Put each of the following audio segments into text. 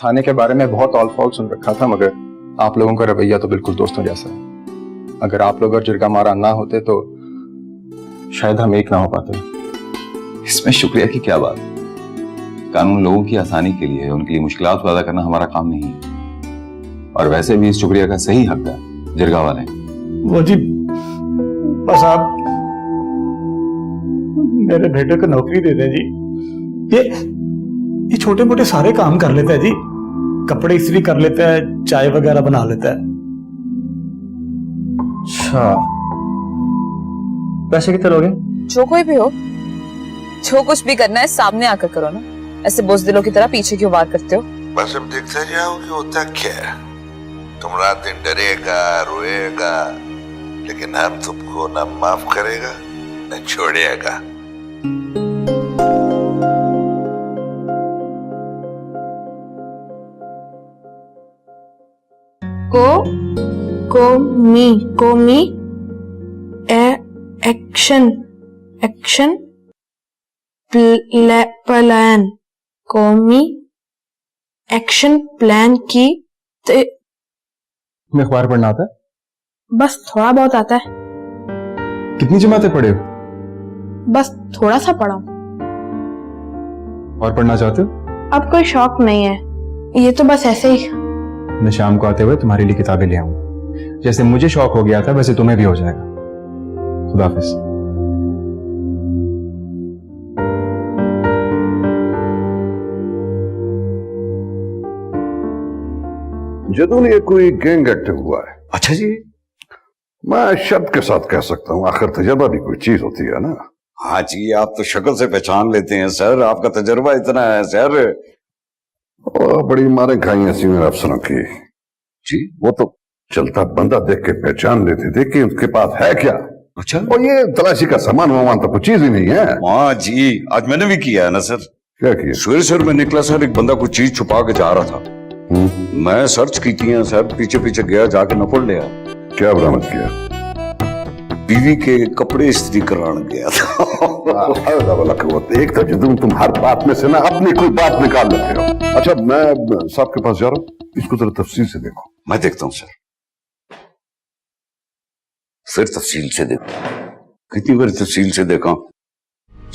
थाने के बारे में बहुत ऑल फॉल सुन रखा था, मगर आप लोगों का रवैया तो बिल्कुल दोस्तों जैसा है। अगर आप लोग और जिरगा मारा ना होते तो शायद हम एक ना हो पाते। इसमें शुक्रिया की क्या बात? कानून लोगों की आसानी के लिए है, उनके लिए मुश्किलात पैदा करना हमारा काम नहीं है। और वैसे भी इस शुक्रिया का सही हक है जिरगा वाले। वो जी बस आप मेरे बेटे को नौकरी दे दें जी। ये छोटे मोटे सारे काम कर लेता है जी, कपड़े इस्त्री कर लेता है, चाय वगैरह बना लेता है। अच्छा, पैसे कितने लोगे? जो कोई भी हो, जो कुछ भी करना है सामने आकर करो ना, ऐसे बुज़दिलों की तरह पीछे क्यों वार करते हो? बस अब देखते जाओ कि होता क्या है। तुम रात दिन डरेगा रोएगा, लेकिन हम तुमको न माफ करेगा न छोड़ेगा। कोमी एक्शन प्लान कौमी एक्शन प्लान की तुम्हें अखबार पढ़ना आता है? बस थोड़ा बहुत आता है। कितनी जमातें पढ़े हो? बस थोड़ा सा पढ़ा हूं। और पढ़ना चाहते हो? अब कोई शौक नहीं है, ये तो बस ऐसे ही। मैं शाम को आते हुए तुम्हारे लिए किताबें ले आऊंगा। जैसे मुझे शौक हो गया था वैसे तुम्हें भी हो जाएगा। खुदा हाफिज। जदून ये कोई गैंग एक्टिव हुआ है। अच्छा जी। मैं शब्द के साथ कह सकता हूँ, आखिर तजर्बा भी कोई चीज होती है ना। हाँ जी, आप तो शक्ल से पहचान लेते हैं सर, आपका तजर्बा इतना है सर। और बड़ी मारें खाई हैं सीनियर अफसरों की जी। वो तो चलता बंदा देख के पहचान लेते थे कि उसके पास है क्या। अच्छा, और ये तलाशी का सामान वामान तो कुछ चीज ही नहीं है। हाँ जी, आज मैंने भी किया है ना सर। क्या किया? सवेरे सर में निकला सर, एक बंदा कुछ चीज छुपा के जा रहा था। मैं सर्च की थी सर, पीछे पीछे गया, जाके नपड़ लिया। क्या बरामद किया? बीवी के कपड़े इस्त्री कराने गया था। एक तो जदून तुम हर बात में से ना अपनी कोई बात निकाल लेते हो। अच्छा, मैं साहब के पास जा रहा हूँ, इसको जरा तफसील से देखो। मैं देखता हूँ सर। फिर तफसील से देखो। कितनी बार तफसील से देखा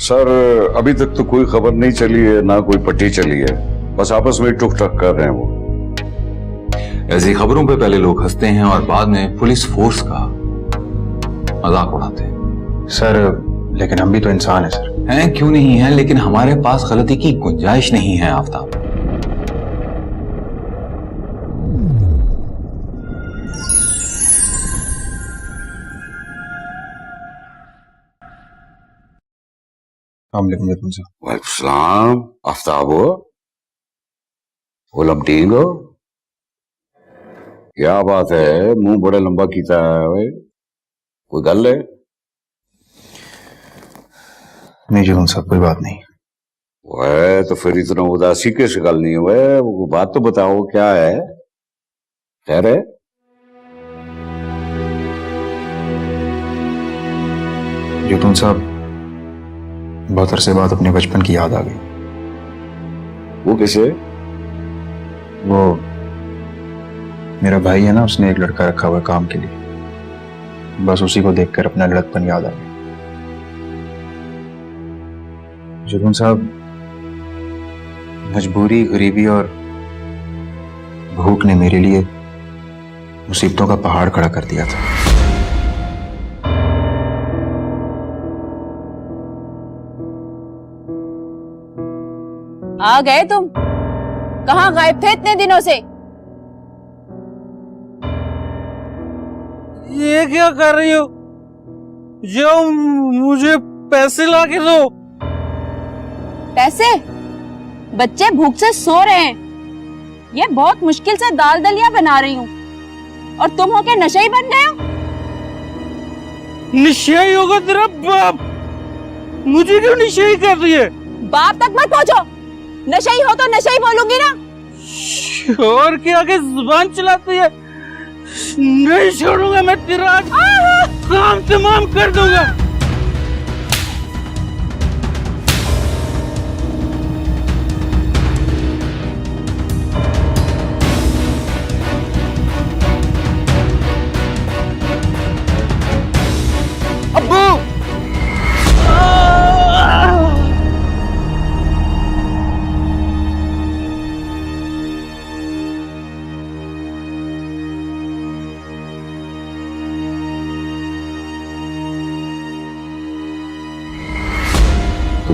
सर, अभी तक तो कोई खबर नहीं चली है, ना कोई पट्टी चली है, बस आपस में टुक टक कर रहे हैं वो। ऐसी खबरों पे पहले लोग हंसते हैं और बाद में पुलिस फोर्स का मजाक उड़ाते हैं। सर लेकिन हम भी तो इंसान हैं सर। हैं, क्यों नहीं है, लेकिन हमारे पास गलती की गुंजाइश नहीं है आफ्ताब। वालेकुम सलाम। आफ्ताब हो? ओलम ठीक हो? क्या बात है, मुंह बड़ा लंबा कीता है, कोई गल है? नहीं जुनून साहब, कोई बात नहीं। वह तो फिर इतना उदासी किस गल नहीं हुआ, वो बात तो बताओ क्या है? खैर है? जुनून साहब, बहुत अरसे बाद अपने बचपन की याद आ गई। वो कैसे? वो मेरा भाई है ना, उसने एक लड़का रखा हुआ काम के लिए, बस उसी को देखकर अपना लड़कपन याद आ गया। जुनून साहब, मजबूरी, गरीबी और भूख ने मेरे लिए मुसीबतों का पहाड़ खड़ा कर दिया था। आ गए तुम? कहाँ गायब थे इतने दिनों से? ये क्या कर रही हो? जो मुझे पैसे ला के दो। पैसे? बच्चे भूख से सो रहे हैं, ये बहुत मुश्किल से दाल दलिया बना रही हूँ और तुम होके नशेई बन गए हो। नशेई होगा तेरा बाप, मुझे क्यों नशेई कर रही है? बाप तक मत पहुंचो, नशेई हो तो नशेई बोलूंगी ना। और के आगे जुबान चलाती है, नहीं छोड़ूंगा मैं तेरा, काम तमाम कर दूंगा।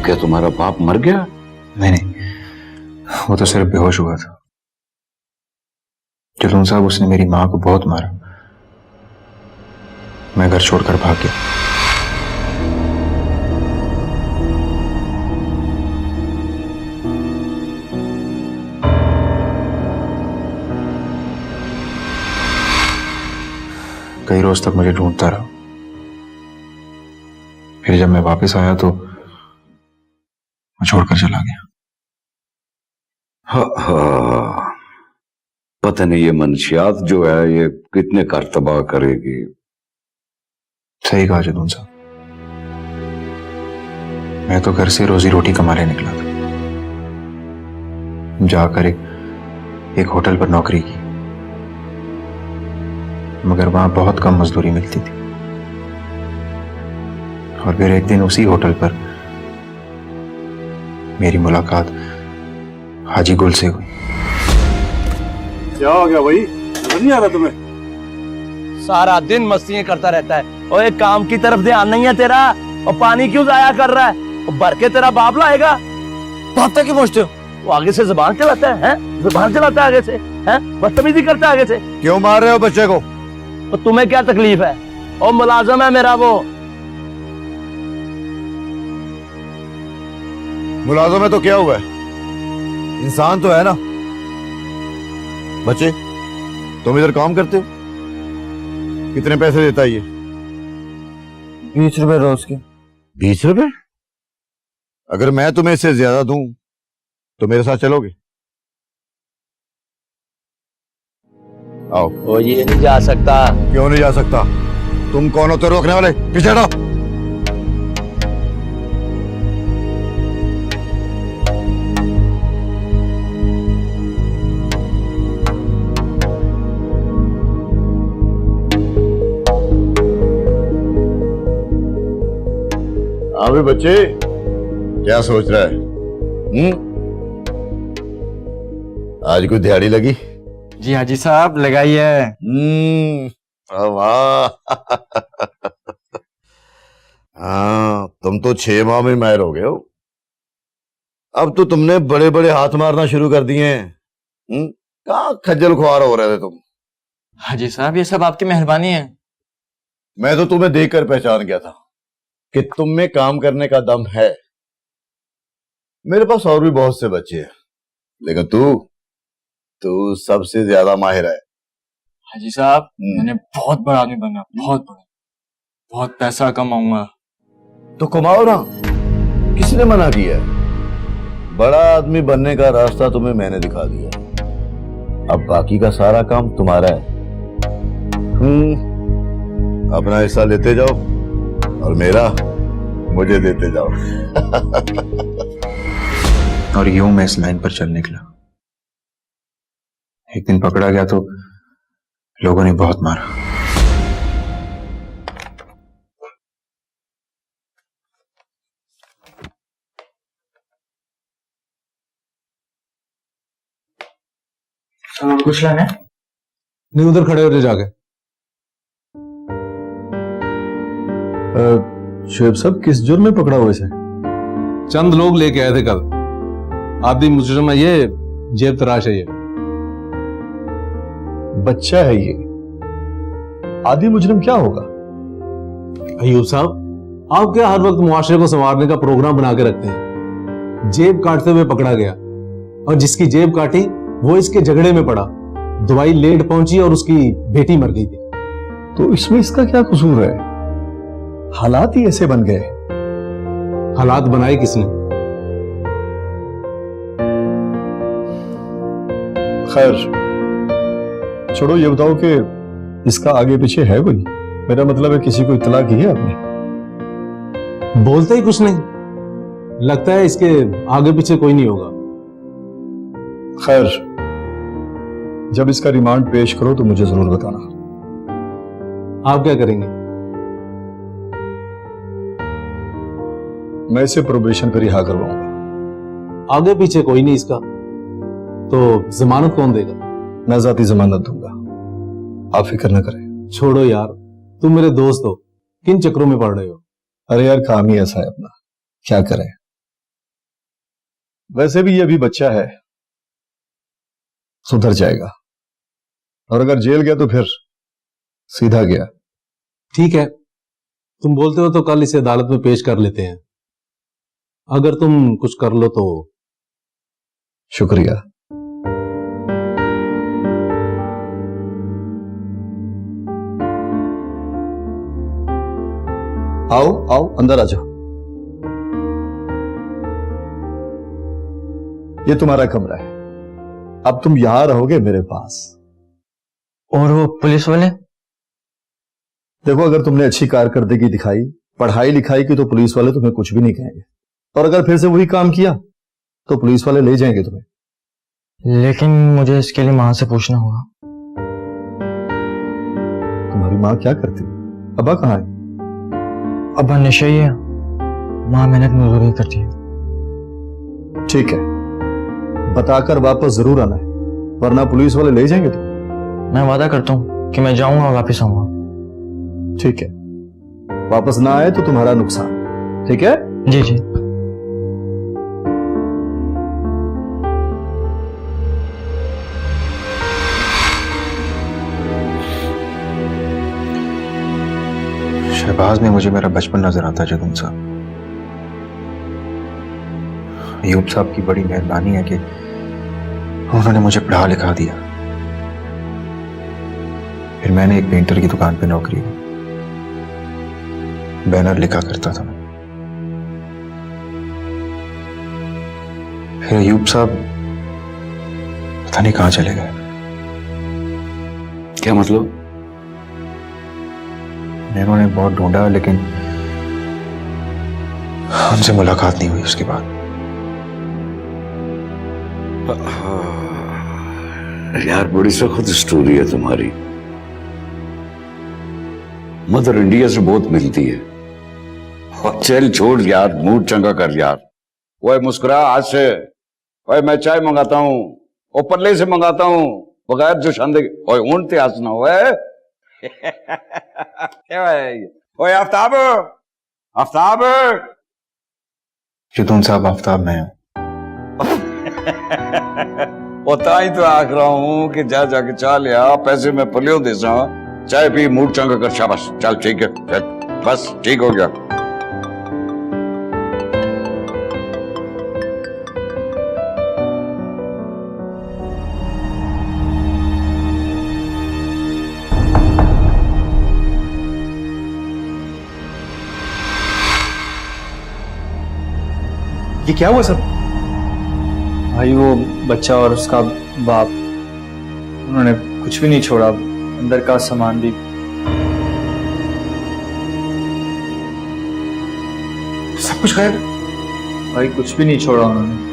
क्या तुम्हारा बाप मर गया? नहीं नहीं, वो तो सिर्फ बेहोश हुआ था। जलून साहब, उसने मेरी मां को बहुत मारा। मैं घर छोड़कर भाग गया। कई रोज तक मुझे ढूंढता रहा। फिर जब मैं वापस आया तो मैं छोड़कर चला गया। हाँ, पता नहीं ये मनशियात जो है ये कितने घर तबाह करेगी। सही कहा जदून साहब, मैं तो घर से रोजी रोटी कमाने निकला था। जाकर एक होटल पर नौकरी की, मगर वहां बहुत कम मजदूरी मिलती थी। और फिर एक दिन उसी होटल पर मेरी मुलाकात हाजी गुल से हुई। क्या हो गया भाई, नजर नहीं आ रहा तुम्हें? सारा दिन मस्तियां करता रहता है और एक काम की तरफ ध्यान नहीं है तेरा। और पानी क्यों जाया कर रहा है? और भर के तेरा बाप लाएगा। बाप तक क्यों पहुंचते हो? वो आगे से जुबान चलाता है, जुबान चलाता है आगे से, बदतमीजी करता है आगे से। क्यों मार रहे हो बच्चे को? तो तुम्हें क्या तकलीफ है? और मुलाजम है मेरा वो। मुलाजम है तो क्या हुआ है? इंसान तो है ना। बच्चे, तुम इधर काम करते हो? कितने पैसे देता है ये? 20 रुपए रोज के। 20 रुपए? अगर मैं तुम्हें इससे ज्यादा दूं तो मेरे साथ चलोगे? आओ। वो ये नहीं जा सकता। क्यों नहीं जा सकता? तुम कौन होते रोकने वाले? पीछे हटो। हाँ भी बच्चे, क्या सोच रहा है? आज कोई दिहाड़ी लगी? जी हाजी साहब, लगाई है। वाह। हाँ, तुम तो 6 माह में माहिर हो गए हो। अब तो तुमने बड़े बड़े हाथ मारना शुरू कर दिए हैं। कहाँ खज्जल खुआर हो रहे थे तुम? हाजी साहब, ये सब आपकी मेहरबानी है। मैं तो तुम्हें देखकर पहचान गया था कि तुम में काम करने का दम है। मेरे पास और भी बहुत से बच्चे हैं, लेकिन तू सबसे ज्यादा माहिर है। हाजी साहब, मैंने बहुत बड़ा आदमी बनना, बहुत बड़ा, बहुत पैसा कमाऊंगा। तो कमाओ ना, किसने मना किया है? बड़ा आदमी बनने का रास्ता तुम्हें मैंने दिखा दिया, अब बाकी का सारा काम तुम्हारा है। अपना हिस्सा लेते जाओ और मेरा मुझे देते जाओ। और यूं मैं इस लाइन पर चल निकला। एक दिन पकड़ा गया तो लोगों ने बहुत मारा। कुछ लेना है? नहीं, उधर खड़े हो जाए जाके। शुएब साहब, किस जुर्म में पकड़ा हुआ इसे? चंद लोग लेके आए थे कल। आदि मुजरिम है ये, जेब तराश है ये। बच्चा है ये, आदि मुजरिम क्या होगा? अयूब साहब, आप क्या हर वक्त मुआशरे को संवारने का प्रोग्राम बना के रखते हैं? जेब काटते हुए पकड़ा गया और जिसकी जेब काटी वो इसके झगड़े में पड़ा, दवाई लेट पहुंची और उसकी बेटी मर गई थी। तो इसमें इसका क्या कसूर है? हालात ही ऐसे बन गए। हालात बनाए किसने? खैर छोड़ो, ये बताओ कि इसका आगे पीछे है कोई? मेरा मतलब है, किसी को इत्तला की है आपने? बोलते ही कुछ नहीं, लगता है इसके आगे पीछे कोई नहीं होगा। खैर, जब इसका रिमांड पेश करो तो मुझे जरूर बताना। आप क्या करेंगे? मैं इसे प्रोबेशन पर रिहा करवाऊंगा। आगे पीछे कोई नहीं इसका, तो जमानत कौन देगा? मैं जाती जमानत दूंगा, आप फिक्र न करें। छोड़ो यार, तुम मेरे दोस्त हो, किन चक्रों में पड़ रहे हो? अरे यार, काम ही ऐसा है अपना, क्या करें। वैसे भी ये अभी बच्चा है, सुधर जाएगा। और अगर जेल गया तो फिर सीधा गया। ठीक है, तुम बोलते हो तो कल इसे अदालत में पेश कर लेते हैं। अगर तुम कुछ कर लो तो। शुक्रिया। आओ आओ, अंदर आ जाओ। ये तुम्हारा कमरा है, अब तुम यहां रहोगे मेरे पास। और वो पुलिस वाले? देखो, अगर तुमने अच्छी कारकर्दगी दिखाई, पढ़ाई लिखाई की, तो पुलिस वाले तुम्हें कुछ भी नहीं कहेंगे। और अगर फिर से वही काम किया तो पुलिस वाले ले जाएंगे तुम्हें। लेकिन मुझे इसके लिए मां से पूछना होगा। तुम्हारी माँ क्या करती? अब्बा कहाँ है? अब्बा नशे ही है, मां मेहनत मजदूरी करती है। ठीक है, बताकर वापस जरूर आना है, वरना पुलिस वाले ले जाएंगे तुम्हें। मैं वादा करता हूँ कि मैं जाऊंगा और वापस आऊंगा। ठीक है, वापस ना आए तो तुम्हारा नुकसान। ठीक है? जी जी। शहबाज में मुझे मेरा बचपन नजर आता है जदून साहब। अयूब साहब की बड़ी मेहरबानी है कि उन्होंने मुझे पढ़ा लिखा दिया। फिर मैंने एक पेंटर की दुकान पे नौकरी की, बैनर लिखा करता था मैं। फिर अयूब साहब पता नहीं कहां चले गए। क्या मतलब? इन्होंने बहुत ढूंढा लेकिन हमसे मुलाकात नहीं हुई उसके बाद। यार बड़ी सख्त स्टोरी है तुम्हारी। मदर इंडिया से बहुत मिलती है। और चल छोड़ यार, मूड चंगा कर यार। ओए मुस्कुरा आज से। ओए मैं चाय मंगाता हूँ, और पल्ले से मंगाता हूँ, बगैर जो शांदे। ओए ऊँटते हंसना। ओए आफ्ताब, आफ्ताब। जदून साहब आफ्ताब में है। होता ही तो आख रहा हूं कि जा जाके चाह लिया, पैसे मैं पलियों दे सा, चाय पी, मूड चंगा कर। शाबाश, चल ठीक है, चल बस ठीक हो गया। ये क्या हुआ सब? भाई वो बच्चा और उसका बाप, उन्होंने कुछ भी नहीं छोड़ा, अंदर का सामान भी। सब कुछ गायब? भाई कुछ भी नहीं छोड़ा उन्होंने।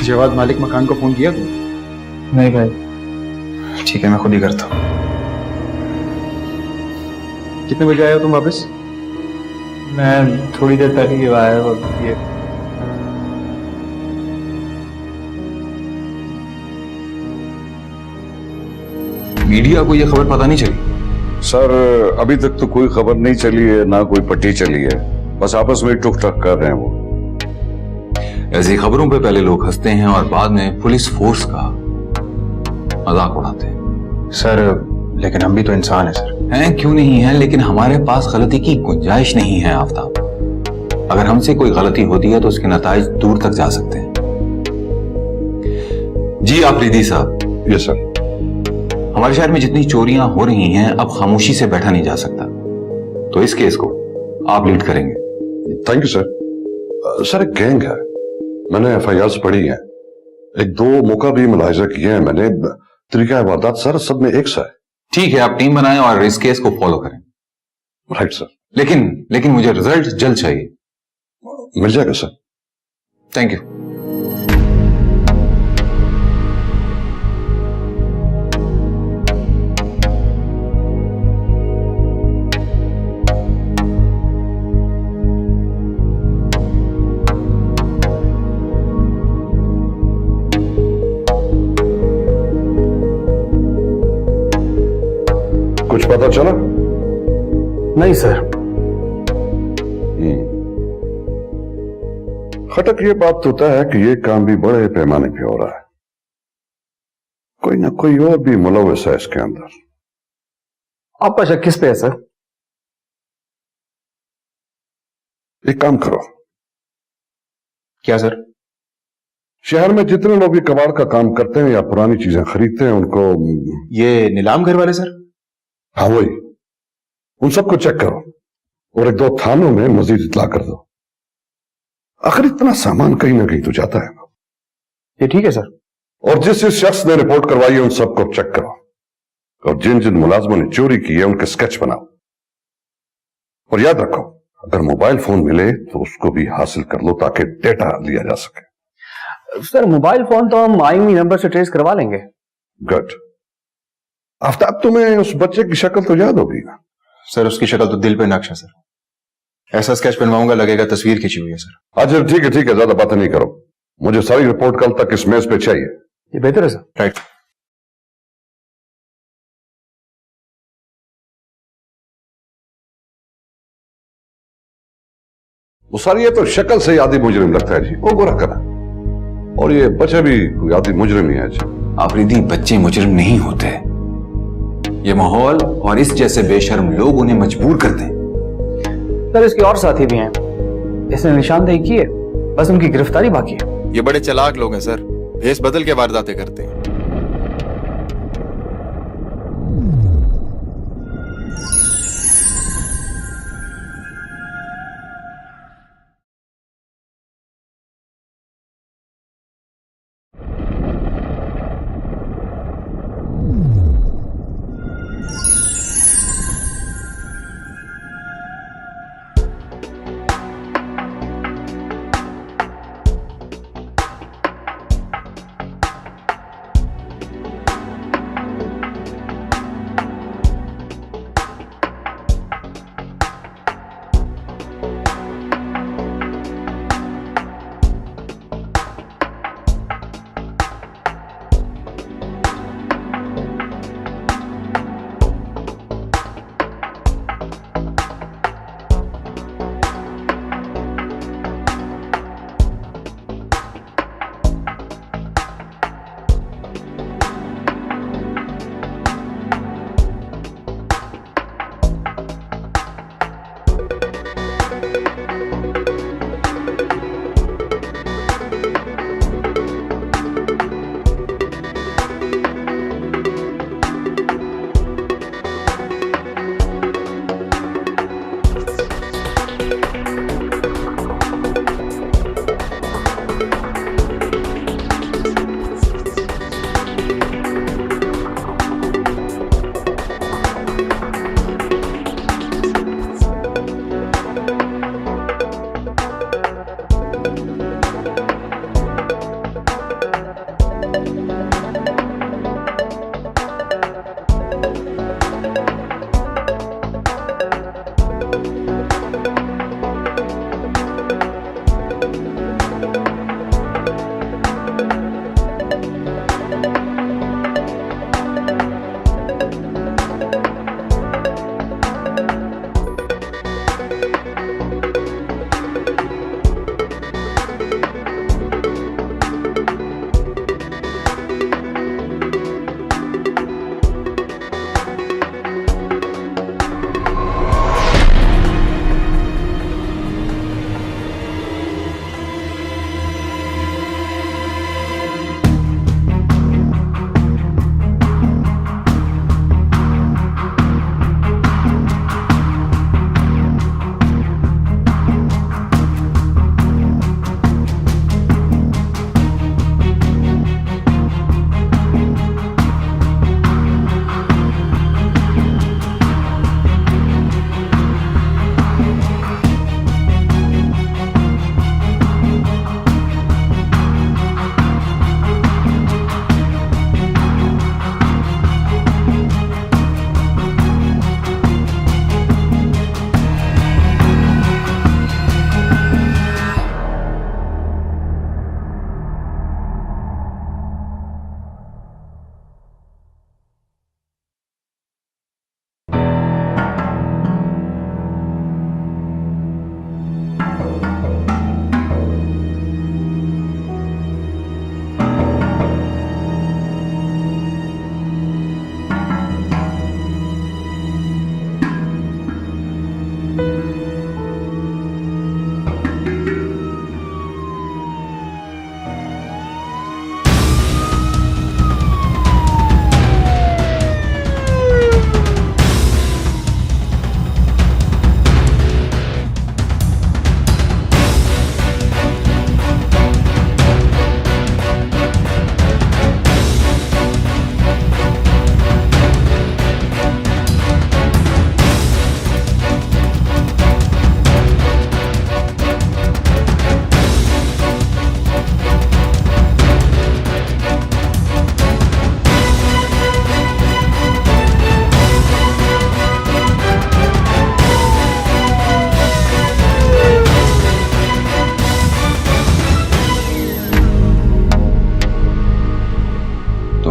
जवाद मालिक मकान को फोन किया? नहीं भाई। ठीक है, मैं खुद ही करता हूँ। कितने बजे आए हो तुम वापस? मैं थोड़ी देर पहले ही आया। ये मीडिया को यह खबर पता नहीं चली? सर अभी तक तो कोई खबर नहीं चली है, ना कोई पट्टी चली है, बस आपस में टुक टक कर रहे हैं वो। ऐसी खबरों पे पहले लोग हंसते हैं और बाद में पुलिस फोर्स का मजाक उड़ाते हैं। सर लेकिन हम भी तो इंसान हैं सर। हैं क्यों नहीं है, लेकिन हमारे पास गलती की गुंजाइश नहीं है आफ्ताब। अगर हमसे कोई गलती होती है तो उसके नताइज दूर तक जा सकते हैं। जी आफरीदी साहब। Yes sir. हमारे शहर में जितनी चोरियां हो रही हैं अब खामोशी से बैठा नहीं जा सकता, तो इस केस को आप लीड करेंगे। Thank you sir. सर एक गैंग है, मैंने FIRs पढ़ी है, एक दो मौका भी मुलाहिजा किए हैं मैंने। तरीका वारदात सर सब में एक सा है। ठीक है, आप टीम बनाएं और इस केस को फॉलो करें। Right sir. लेकिन मुझे रिजल्ट जल्द चाहिए। मिल जाएगा सर। Thank you. कुछ पता चला? नहीं सर। खटक ये बात तो तय है कि ये काम भी बड़े पैमाने पे हो रहा है। कोई ना कोई और भी मुलव्वस है इसके अंदर। आपका शक किस पे है सर? एक काम करो। क्या सर? शहर में जितने लोग भी कबाड़ का काम करते हैं या पुरानी चीजें खरीदते हैं उनको। ये नीलाम घर वाले सर? हाँ वही, उन सबको चेक करो और एक दो थानों में मजीद इतला कर दो। आखिर इतना सामान कहीं ना कहीं तो जाता है। ये ठीक है सर। और जिस जिस शख्स ने रिपोर्ट करवाई है उन सबको चेक करो और जिन जिन मुलाजमों ने चोरी की है उनके स्केच बनाओ। और याद रखो, अगर मोबाइल फोन मिले तो उसको भी हासिल कर लो ताकि डेटा लिया जा सके। सर मोबाइल फोन तो हम आईएमई नंबर से ट्रेस करवा लेंगे। गुड। आफ्ताब, तुम्हें उस बच्चे की शक्ल तो याद होगी ना? सर उसकी शक्ल तो दिल पे नक्श है सर। ऐसा स्केच बनवाऊंगा लगेगा तस्वीर खींची हुई है सर। अच्छा ठीक है, ज्यादा बातें नहीं करो। मुझे सारी रिपोर्ट कल तक इस मेज पे चाहिए। ये बेहतर है सर। राइट। वो सारी ये तो शक्ल से आदि मुजरिम लगता है जी, वो गोरा करा। और ये बच्चा भी कोई आदि मुजरिम ही है जी। आफरीदी, बच्चे मुजरिम नहीं होते। ये माहौल और इस जैसे बेशर्म लोग उन्हें मजबूर करते हैं। सर इसके और साथी भी हैं, इसने निशानदेही की है, बस उनकी गिरफ्तारी बाकी है। ये बड़े चालाक लोग हैं सर, भेस बदल के वारदातें करते हैं।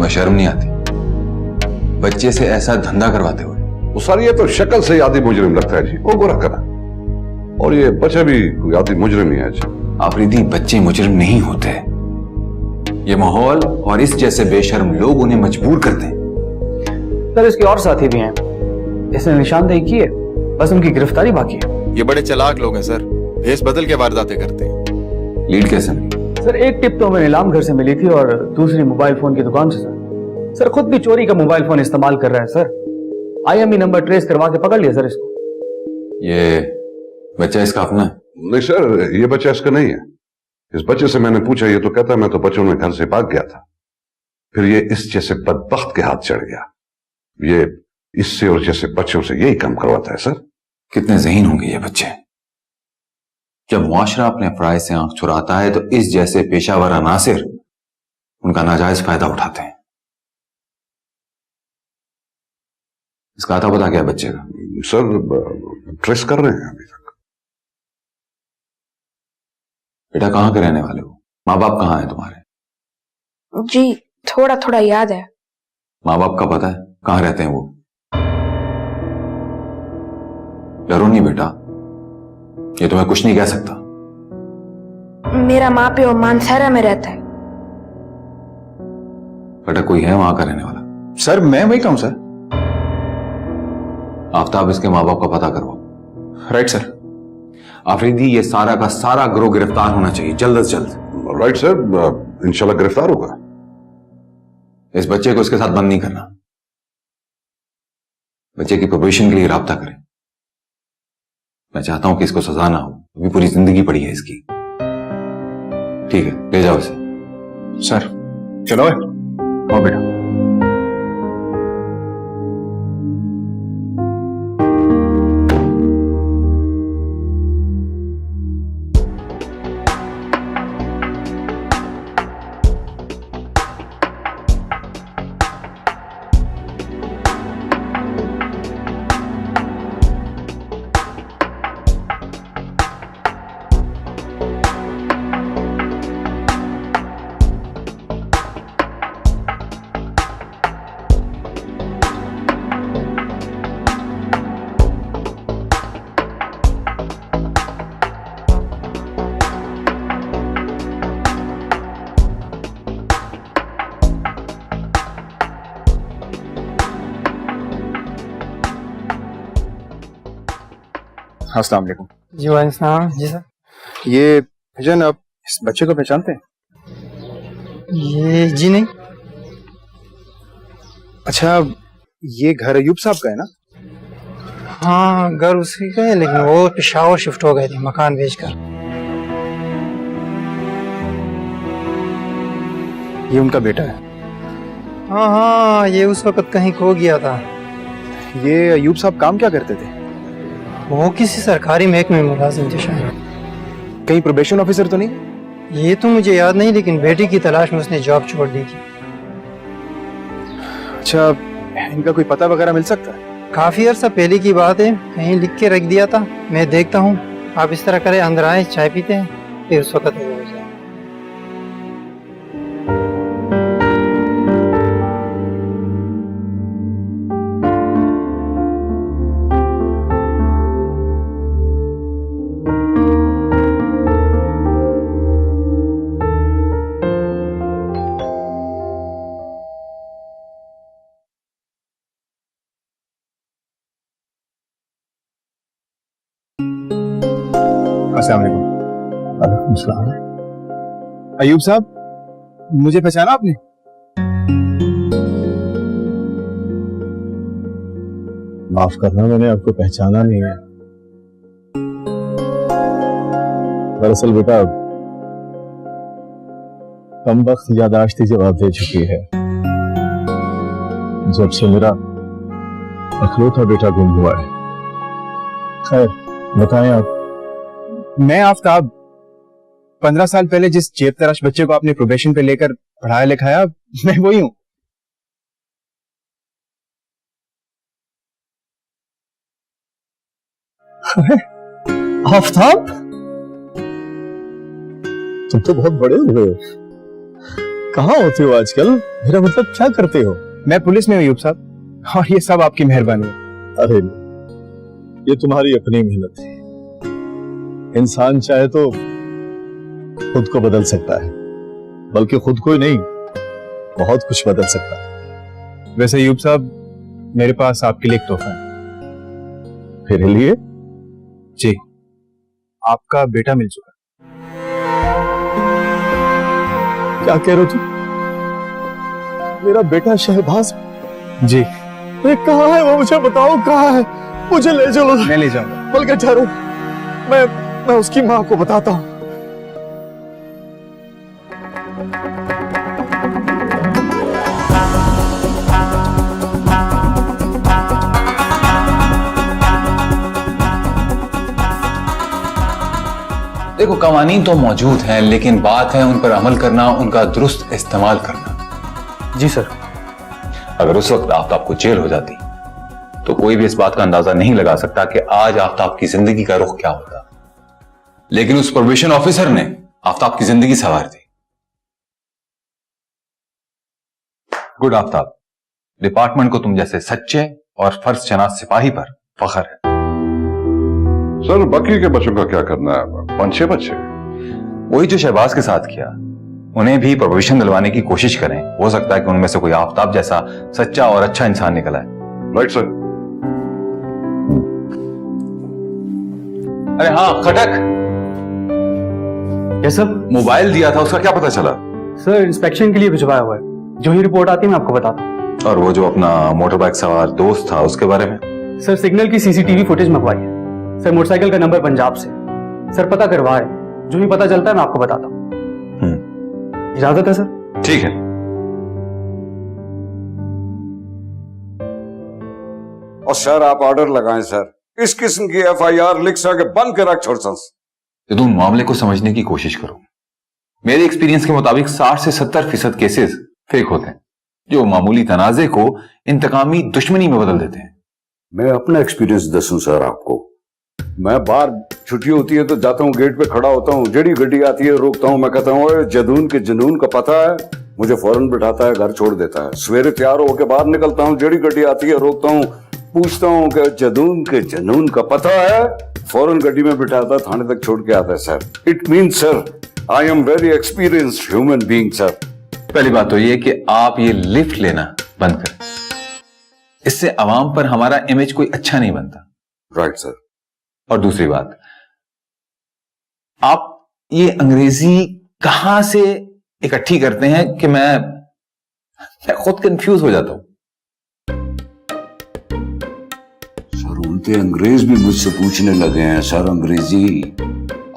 तुम्हें शर्म नहीं आती बच्चे से ऐसा धंधा करवाते हुए? वो सर ये तो शक्ल से ही आदि मुजरिम लगता है जी, वो गोरा करा, और ये बच्चा भी कोई आदि मुजरिम ही है जी। आफरीदी, बच्चे मुजरिम नहीं होते। ये माहौल और इस जैसे बेशर्म लोग उन्हें मजबूर करते हैं। सर इसके और साथी भी हैं, इसने निशानदेही की है, बस उनकी गिरफ्तारी बाकी है। ये बड़े चालाक लोग हैं सर, भेस बदल के वारदातें करते हैं। लीड कैसे मिली? सर एक टिप तो हमें नीलाम घर से मिली थी और दूसरी मोबाइल फोन की दुकान से। सर खुद भी चोरी का मोबाइल फोन इस्तेमाल कर रहा है सर। IMEI नंबर ट्रेस करवा के पकड़ लिया सर इसको। ये बच्चा इसका अपना है? नहीं सर, ये बच्चा इसका नहीं है। इस बच्चे से मैंने पूछा, ये तो कहता है मैं तो बच्चों में घर से भाग गया था, फिर ये इस जैसे बदबख्त के हाथ चढ़ गया। ये इससे और जैसे बच्चों से यही काम करवाता है सर। कितने ज़हीन होंगे ये बच्चे। जब मुआशरा अपने फराइज से आंख चुराता है तो इस जैसे पेशावर अनासिर उनका नाजायज फायदा उठाते हैं। इसका आता पता क्या बच्चे का? सर ट्रेस कर रहे हैं अभी तक। बेटा कहाँ के रहने वाले हो? माँ बाप कहाँ हैं तुम्हारे? जी थोड़ा थोड़ा याद है। माँ बाप का पता है कहाँ रहते हैं वो? डरो नहीं बेटा, ये तुम्हें कुछ नहीं कह सकता। मेरा माँ प्यो मानसारा में रहता है। बेटा कोई है वहां का रहने वाला? सर मैं वही कहूं सर। आफ्ताब, इसके माँ बाप का पता करवाओ। Right sir. आफरीदी, ये सारा का सारा गिरोह गिरफ्तार होना चाहिए जल्द से जल्द। राइट सर, इंशाल्लाह गिरफ्तार होगा। इस बच्चे को इसके साथ बंद नहीं करना। बच्चे की प्रोबेशन के लिए राब्ता करें। मैं चाहता हूं कि इसको सजा ना हो, अभी पूरी जिंदगी पड़ी है इसकी। ठीक है, ले जाओ इसे। सर चलो आओ बेटा। अस्सलाम वालेकुम। जी वालेकुम जी सर। ये भजन, आप इस बच्चे को पहचानते हैं? ये जी नहीं। अच्छा, ये घर अयूब साहब का है ना? हाँ घर उसी का है, लेकिन वो पेशावर शिफ्ट हो गए थे मकान बेचकर। ये उनका बेटा है? हाँ हाँ, ये उस वक्त कहीं खो गया था। ये अयूब साहब काम क्या करते थे? वो किसी सरकारी महकमे में मुलाजिम थे शायद। कहीं प्रोबेशन ऑफिसर तो नहीं? ये तो मुझे याद नहीं, लेकिन बेटी की तलाश में उसने जॉब छोड़ दी थी। अच्छा, इनका कोई पता वगैरह मिल सकता है? काफी अर्सा पहले की बात है, कहीं लिख के रख दिया था। मैं देखता हूँ, आप इस तरह करें, अंदर आए, चाय पीते हैं, फिर उस वक्त वो हो जाए। अस्सलाम वालेकुम। वालेकुम सलाम। अयूब साहब, मुझे पहचाना आपने? माफ करना, मैंने आपको पहचाना नहीं है। दरअसल बेटा, कम वक्त यादाश्त ही जवाब दे चुकी है। जब से मेरा अखलौता बेटा गुम हुआ है। खैर बताएं आप। मैं आफ्ताब, 15 साल पहले जिस जेब तराश बच्चे को आपने प्रोबेशन पे लेकर पढ़ाया लिखाया, मैं वही हूं। आफ्ताब, तुम तो बहुत बड़े हुए हो। कहाँ होते हो आजकल? मेरा मतलब क्या करते हो? मैं पुलिस में हूँ अयूब साहब, और ये सब आपकी मेहरबानी है। अरे ये तुम्हारी अपनी मेहनत है। इंसान चाहे तो खुद को बदल सकता है, बल्कि खुद को ही नहीं, बहुत कुछ बदल सकता है। वैसे अयूब साहब, मेरे पास आपके लिए एक तोहफा है। मेरे लिए? जी, आपका बेटा मिल चुका। क्या कह रहे हो तुम? मेरा बेटा शहबाज? जी। ये कहाँ है वो? मुझे बताओ कहाँ है, मुझे ले चलो। मैं ले जाऊंगा। बल्कि ठहरो, मैं उसकी माँ को बताता हूँ। देखो, कवानीन तो मौजूद हैं, लेकिन बात है उन पर अमल करना, उनका दुरुस्त इस्तेमाल करना। जी सर। अगर उस वक्त आफ्ताब को जेल हो जाती तो कोई भी इस बात का अंदाजा नहीं लगा सकता कि आज आफ्ताब की जिंदगी का रुख क्या होता। लेकिन उस प्रोबेशन ऑफिसर ने आफ्ताब की जिंदगी संवार दी। गुड आफ्ताब, डिपार्टमेंट को तुम जैसे सच्चे और फर्ज शनास सिपाही पर फख्र है। सर, बाकी के बच्चों का क्या करना है? 5-6 बच्चे। वही जो शहबाज के साथ किया, उन्हें भी प्रोबेशन दिलवाने की कोशिश करें। हो सकता है कि उनमें से कोई आफ्ताब जैसा सच्चा और अच्छा इंसान निकल आए। Right sir. अरे हाँ, खटक, यस सर। मोबाइल दिया था, उसका क्या पता चला? सर इंस्पेक्शन के लिए भिजवाया हुआ है, जो ही रिपोर्ट आती है मैं आपको बताता हूँ। और वो जो अपना मोटर बाइक सवार दोस्त था, उसके बारे में? सर सिग्नल की सीसीटीवी फुटेज मंगवाई है सर, मोटरसाइकिल का नंबर पंजाब से। सर पता करवाए, जो ही पता चलता है मैं आपको बताता हूँ। इजाजत है सर? ठीक है। और सर आप ऑर्डर लगाएं सर, इस किस्म की FIR लिख सके बंद के रख छोड़ संस। तो तुम मामले को समझने की कोशिश करो। मेरे एक्सपीरियंस के मुताबिक 60 से 70% केसेस फेक होते हैं, जो मामूली तनाजे को इंतकामी दुश्मनी में बदल देते हैं। मैं अपना एक्सपीरियंस दसूं सर आपको। मैं बाहर छुट्टी होती है तो जाता हूँ, गेट पे खड़ा होता हूँ, जेडी गड्डी आती है रोकता हूँ, मैं कहता हूँ ओए जदून के जनून का पता है? मुझे फौरन बिठाता है, घर छोड़ देता है। सवेरे तैयार होकर बाहर निकलता हूँ, जेडी गड्डी आती है, रोकता हूँ, पूछता हूँ कि जदून के जनून का पता है? फौरन गड्डी में बिठाता है, थाने तक छोड़ के आता है sir. It means sir I am very experienced human being sir. पहली बात तो ये कि आप ये लिफ्ट लेना बंद करें, इससे अवाम पर हमारा इमेज कोई अच्छा नहीं बनता। Right sir. और दूसरी बात, आप ये अंग्रेजी कहां से इकट्ठी करते हैं कि मैं खुद कंफ्यूज हो जाता हूं। सर उल्टे अंग्रेज भी मुझसे पूछने लगे हैं सर अंग्रेजी।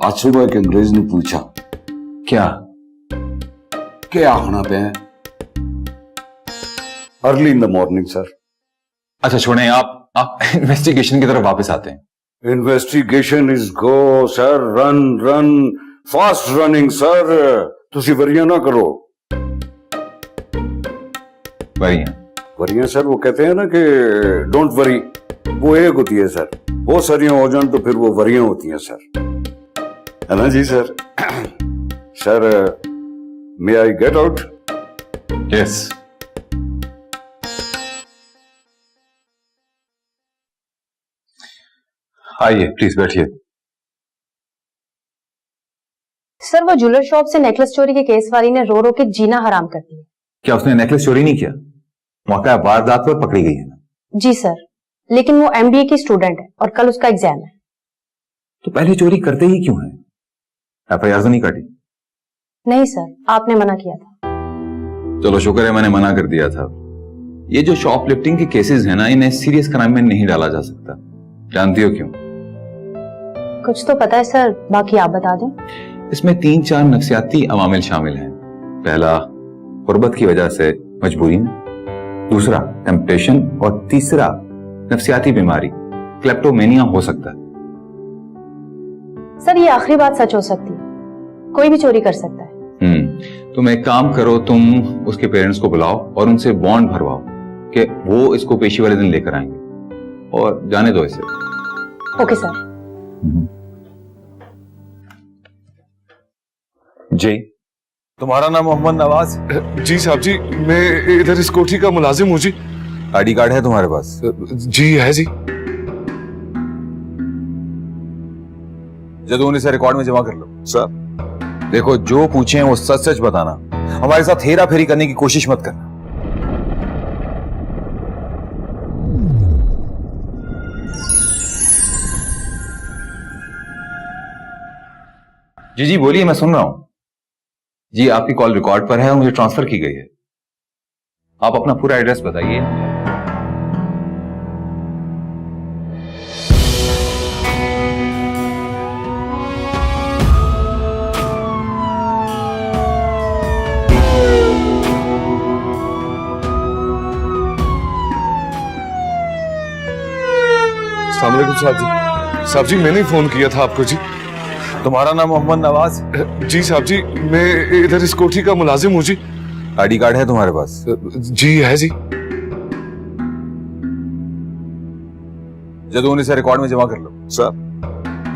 आज सुबह एक अंग्रेज ने पूछा क्या आखना पे early in the morning sir. अच्छा छोड़ें, आप इन्वेस्टिगेशन की तरफ वापस आते हैं। Investigation is go sir, run fast running sir. तुसी वरियां ना करो। वरियां सर वो कहते हैं ना कि डोंट वरी, वो एक होती है सर। बहुत सारियां हो जान तो फिर वो वरियां होती हैं सर, है ना जी sir? Sir may I get out? Yes. आइए प्लीज बैठिए। सर वो ज्वेलर शॉप से नेकलेस चोरी के केस वाली ने रो रो के जीना हराम कर दिया। क्या उसने नेकलेस चोरी नहीं किया? मौका वारदात पर पकड़ी गई है ना? जी सर, लेकिन वो MBA की स्टूडेंट है और कल उसका एग्जाम है। तो पहले चोरी करते ही क्यों है? FIR तो नहीं काटी? नहीं सर, आपने मना किया था। चलो शुक्र है मैंने मना कर दिया था। ये जो शॉपलिफ्टिंग के केसेस हैं ना, इन्हें सीरियस क्राइम में नहीं डाला जा सकता। जानती हो क्यों? कुछ तो पता है सर, बाकी आप बता दें। इसमें 3-4 नफ्सियाती अवामिल शामिल हैं। पहला, गुर्बत की वजह से मजबूरी में। दूसरा, टेम्पटेशन। और तीसरा, नफ्सियाती बीमारी, क्लेप्टोमेनिया हो सकता है। सर ये आखिरी बात सच हो सकती है, कोई भी चोरी कर सकता है। तुम एक काम करो, तुम उसके पेरेंट्स को बुलाओ और उनसे बॉन्ड भरवाओ कि वो इसको पेशी वाले दिन लेकर आएंगे, और जाने दो इसे। Okay sir. जी तुम्हारा नाम मोहम्मद नवाज? जी साहब जी, मैं इधर इस कोठी का मुलाजिम हूँ जी। आईडी कार्ड है तुम्हारे पास? जी है जी। जदून इसे रिकॉर्ड में जमा कर लो। सर देखो, जो पूछे वो सच सच बताना, हमारे साथ हेरा फेरी करने की कोशिश मत करना। जी जी बोलिए, मैं सुन रहा हूं। जी आपकी कॉल रिकॉर्ड पर है और मुझे ट्रांसफर की गई है। आप अपना पूरा एड्रेस बताइए। अस्सलाम वालेकुम साहब जी। साहब जी मैंने फोन किया था आपको जी। तुम्हारा नाम मोहम्मद नवाज? जी साहब जी, मैं इधर इस कोठी का मुलाजिम हूँ जी। आईडी कार्ड है तुम्हारे पास? जी है जी। जदून इसे रिकॉर्ड में जमा कर लो। सर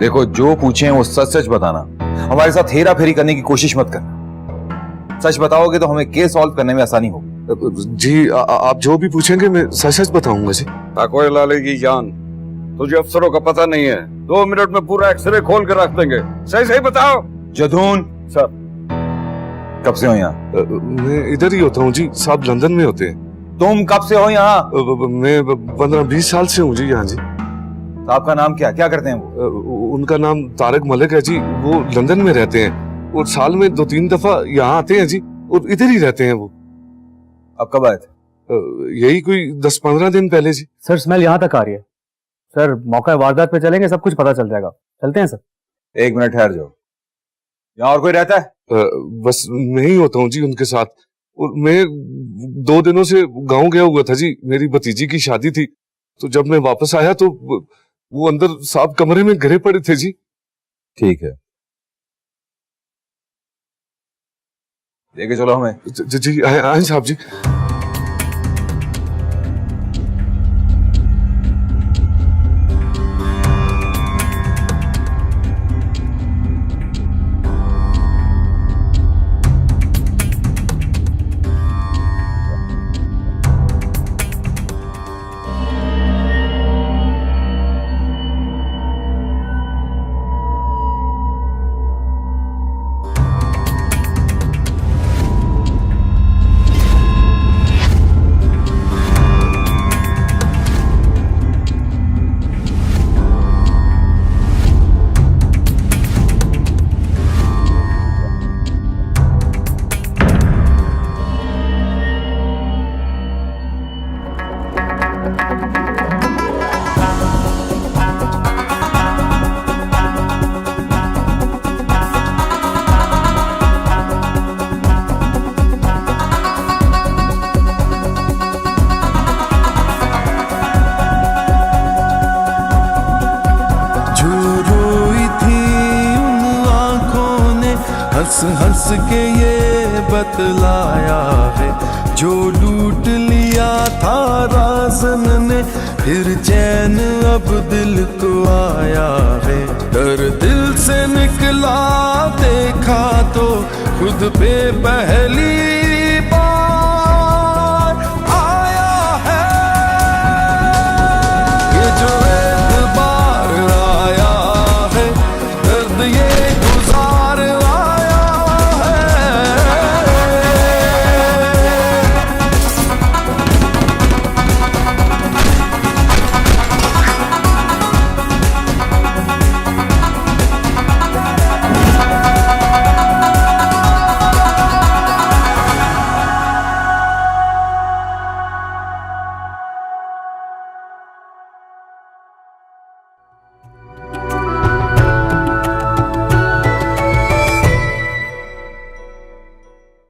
देखो, जो पूछे वो सच सच बताना, हमारे साथ हेरा फेरी करने की कोशिश मत करना। सच बताओगे तो हमें केस सॉल्व करने में आसानी होगी। जी आप जो भी पूछेंगे मैं सच सच बताऊंगा जी। ताकोए लाले की जान, तुझे अफसरों का पता नहीं है, 2 मिनट में पूरा एक्सरे खोल कर रख देंगे। सही सही बताओ। जदून सर कब से हो यहाँ? मैं इधर ही होता हूँ जी। साहब लंदन में होते हैं। तुम कब से हो यहाँ? मैं 15-20 साल से हूँ जी यहाँ जी। आपका नाम क्या क्या करते हैं वो? उनका नाम तारक मलिक है जी। वो लंदन में रहते हैं और साल में 2-3 दफा यहाँ आते हैं जी और इधर ही रहते हैं वो। अब कब आए थे? यही कोई 10-15 दिन पहले जी। सर स्मेल यहाँ तक आ रही है। सर मौका वारदात पे चलेंगे, सब कुछ पता चल जाएगा। चलते हैं सर। 1 मिनट ठहर जाओ। यहाँ और कोई रहता है? बस मैं ही होता हूँ जी उनके साथ। और मैं 2 दिनों से गांव गया हुआ था जी, मेरी भतीजी की शादी थी। तो जब मैं वापस आया तो वो अंदर साहब कमरे में गिरे पड़े थे जी। ठीक है, लेके चलो हमें। जी आए साहब जी। हंस हंस के ये बतलाया है, जो लूट लिया था राज़न ने, फिर चैन अब दिल को आया है। डर दिल से निकला देखा तो खुद पे पहली बार